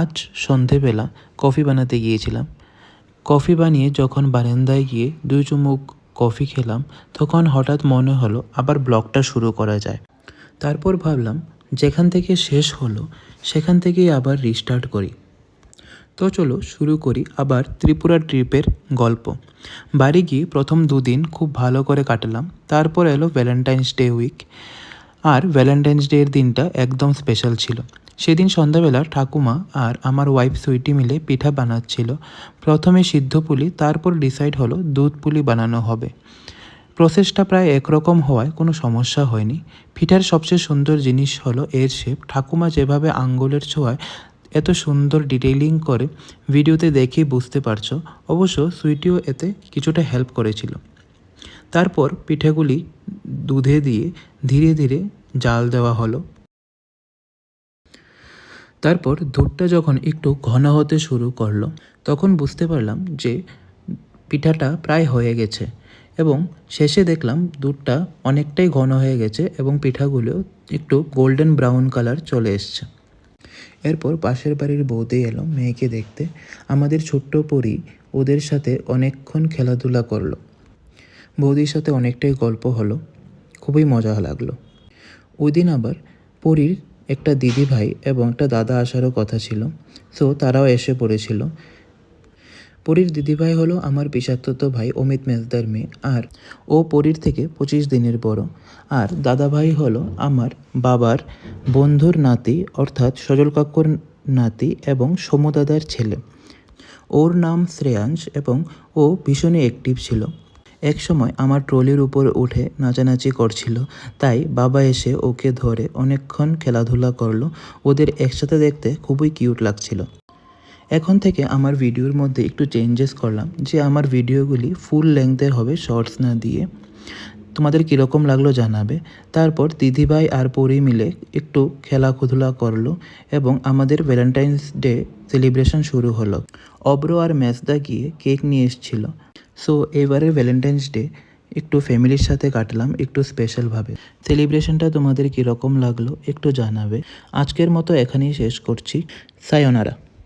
আজ সন্ধেবেলা কফি বানাতে গিয়েছিলাম। কফি বানিয়ে যখন বারান্দায় গিয়ে 2 চুমুক কফি খেলাম, তখন হঠাৎ মনে হলো আবার ব্লগটা শুরু করা যায়। তারপর ভাবলাম যেখান থেকে শেষ হলো সেখান থেকেই আবার রিস্টার্ট করি। তো চলো শুরু করি আবার ত্রিপুরা ট্রিপের গল্প। বাড়ি গিয়ে প্রথম 2 দিন খুব ভালো করে কাটালাম। তারপর এলো ভ্যালেন্টাইন্স ডে উইক। আর ভ্যালেন্টাইন্স ডে এর দিনটা একদম স্পেশাল ছিল। সেদিন সন্ধ্যাবেলা ঠাকুমা আর আমার ওয়াইফ সুইটি মিলে পিঠা বানাচ্ছিল। প্রথমে সিদ্ধ পুলি, তারপর ডিসাইড হলো দুধ পুলি বানানো হবে। প্রসেসটা প্রায় একরকম হওয়ায় কোনো সমস্যা হয়নি। পিঠার সবচেয়ে সুন্দর জিনিস হলো এর শেপ। ঠাকুমা যেভাবে আঙ্গুলের ছোঁয়ায় এত সুন্দর ডিটেইলিং করে, ভিডিওতে দেখেই বুঝতে পারছো। অবশ্য সুইটিও এতে কিছুটা হেল্প করেছিল। তারপর পিঠাগুলি দুধে দিয়ে ধীরে ধীরে জাল দেওয়া হলো। তারপর দুধটা যখন একটু ঘন হতে শুরু করলো, তখন বুঝতে পারলাম যে পিঠাটা প্রায় হয়ে গেছে। এবং শেষে দেখলাম দুধটা অনেকটাই ঘন হয়ে গেছে এবং পিঠাগুলো একটু গোল্ডেন ব্রাউন কালার চলে এসছে। এরপর পাশের বাড়ির বৌদি এলো মেয়েকে দেখতে। আমাদের ছোট্ট পরী ওদের সাথে অনেকক্ষণ খেলাধুলা করলো। বৌদির সাথে অনেকটাই গল্প হলো, খুবই মজা লাগলো। ওই দিন আবার পরীর একটা দিদি ভাই এবং একটা দাদা আসারও কথা ছিল, সো তারাও এসে পড়েছিল। পরীর দিদিভাই হলো আমার পিসাত্তত ভাই অমিত মেজদার মেয়ে, আর ও পরীর থেকে 25 দিনের বড়। আর দাদা ভাই হলো আমার বাবার বন্ধুর নাতি, অর্থাৎ সজল কাকুর নাতি এবং সমদাদার ছেলে। ওর নাম শ্রেয়াংশ এবং ও ভীষণই অ্যাক্টিভ ছিল। এক সময় আমার ট্রলির উপর উঠে নাচানাচি করছিল, তাই বাবা এসে ওকে ধরে অনেকক্ষণ খেলাধুলা করলো। ওদের একসাথে দেখতে খুবই কিউট লাগছিল। এখন থেকে আমার ভিডিওর মধ্যে একটু চেঞ্জেস করলাম, যে আমার ভিডিওগুলি ফুল লেংথের হবে, শর্টস না দিয়ে। তোমাদের কীরকম লাগলো জানাবে। তারপর দিদিভাই আর পরি মিলে একটু খেলাধুলা করলো এবং আমাদের ভ্যালেন্টাইন্স ডে সেলিব্রেশন শুরু হলো। অব্র আর মেজদা গিয়ে কেক নিয়ে এসেছিল। সো এবারের ভ্যালেন্টাইন্স ডে একটু ফ্যামিলির সাথে কাটলাম, একটু স্পেশালভাবে। সেলিব্রেশনটা তোমাদের কীরকম লাগলো একটু জানাবে। আজকের মতো এখানেই শেষ করছি। সায়োনারা।